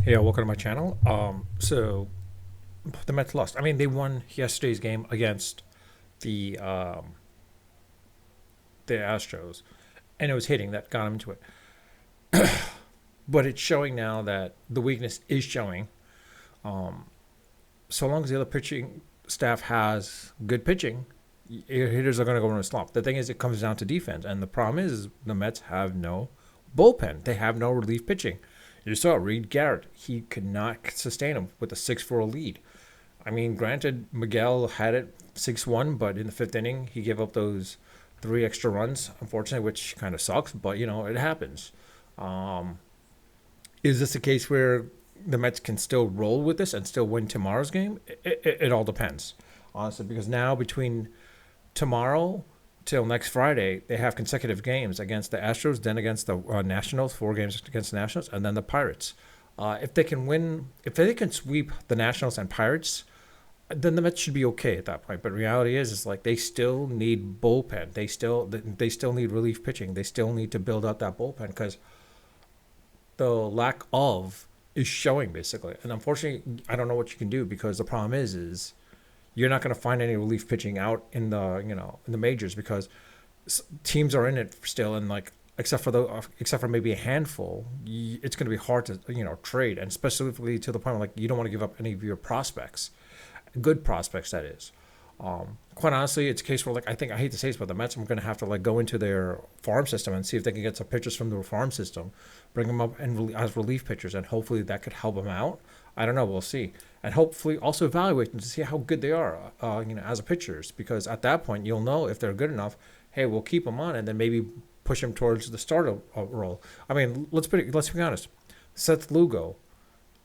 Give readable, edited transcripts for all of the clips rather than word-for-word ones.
Hey, welcome to my channel. So the Mets lost. I mean, they won yesterday's game against the the Astros, and it was hitting that got them into it. But it's showing now that the weakness is showing. So long as the other pitching staff has good pitching, hitters are going to go in a slump. The thing is, it comes down to defense, and the problem is the Mets have no bullpen. They have no relief pitching. You saw Reed Garrett; he could not sustain him with a 6-4 lead. I mean, granted, Miguel had it 6-1, but in the fifth inning, he gave up those three extra runs, unfortunately, which kind of sucks, but it happens. Um, is this a case where the Mets can still roll with this and still win tomorrow's game? It all depends, honestly, because now between tomorrow till next Friday, they have consecutive games against the Astros, then against the Nationals, 4 games against the Nationals, and then the Pirates. If they can win, if they can sweep the Nationals and Pirates, then the Mets should be okay at that point. But reality is like they still need bullpen. They still need relief pitching. They still need to build up that bullpen because the lack of is showing basically. And unfortunately, I don't know what you can do because the problem is you're not going to find any relief pitching out in the in the majors because teams are in it still and like except for maybe a handful, it's going to be hard to trade and specifically to the point where, like you don't want to give up any of your prospects, good prospects that is. Quite honestly, it's a case where like I hate to say this, but the Mets are going to have to like go into their farm system and see if they can get some pitchers from their farm system, bring them up and as relief pitchers, and hopefully that could help them out. I don't know, we'll see, and hopefully also evaluate them to see how good they are, as a pitchers, because at that point you'll know if they're good enough. Hey, we'll keep them on, and then maybe push them towards the starter role. I mean, let's be honest. Seth Lugo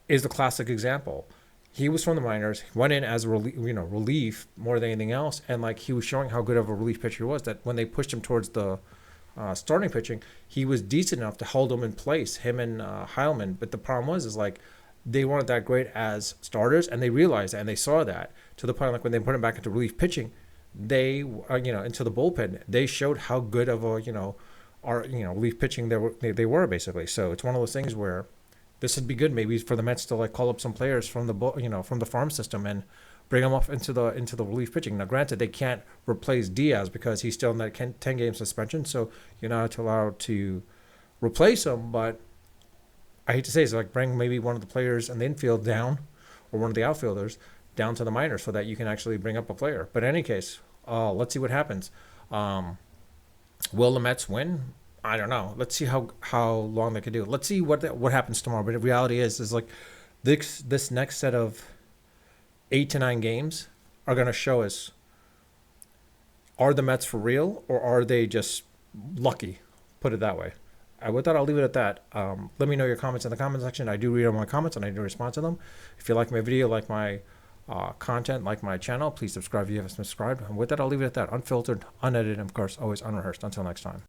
is the classic example. He was from the minors, went in as a relief more than anything else, and like he was showing how good of a relief pitcher he was. That when they pushed him towards the starting pitching, he was decent enough to hold him in place, him and Heilman. But the problem is like they weren't that great as starters, and they realized that, and they saw that to the point like when they put him back into relief pitching, they into the bullpen, they showed how good of a relief pitching they were basically. So it's one of those things where this would be good maybe for the Mets to like call up some players from from the farm system and bring them up into the relief pitching. Now, granted, they can't replace Diaz because he's still in that 10-game suspension, so you're not allowed to replace him. But I hate to say it's like bring maybe one of the players in the infield down, or one of the outfielders down to the minors so that you can actually bring up a player. But in any case, let's see what happens. Um, will the Mets win? I don't know. Let's see how long they can do. Let's see what happens tomorrow. But the reality is like this next set of 8 to 9 games are going to show us, are the Mets for real or are they just lucky? Put it that way. With that, I'll leave it at that. Let me know your comments in the comment section. I do read all my comments and I do respond to them. If you like my video, like my content, like my channel, please subscribe if you haven't subscribed. And with that, I'll leave it at that. Unfiltered, unedited, and of course, always unrehearsed. Until next time.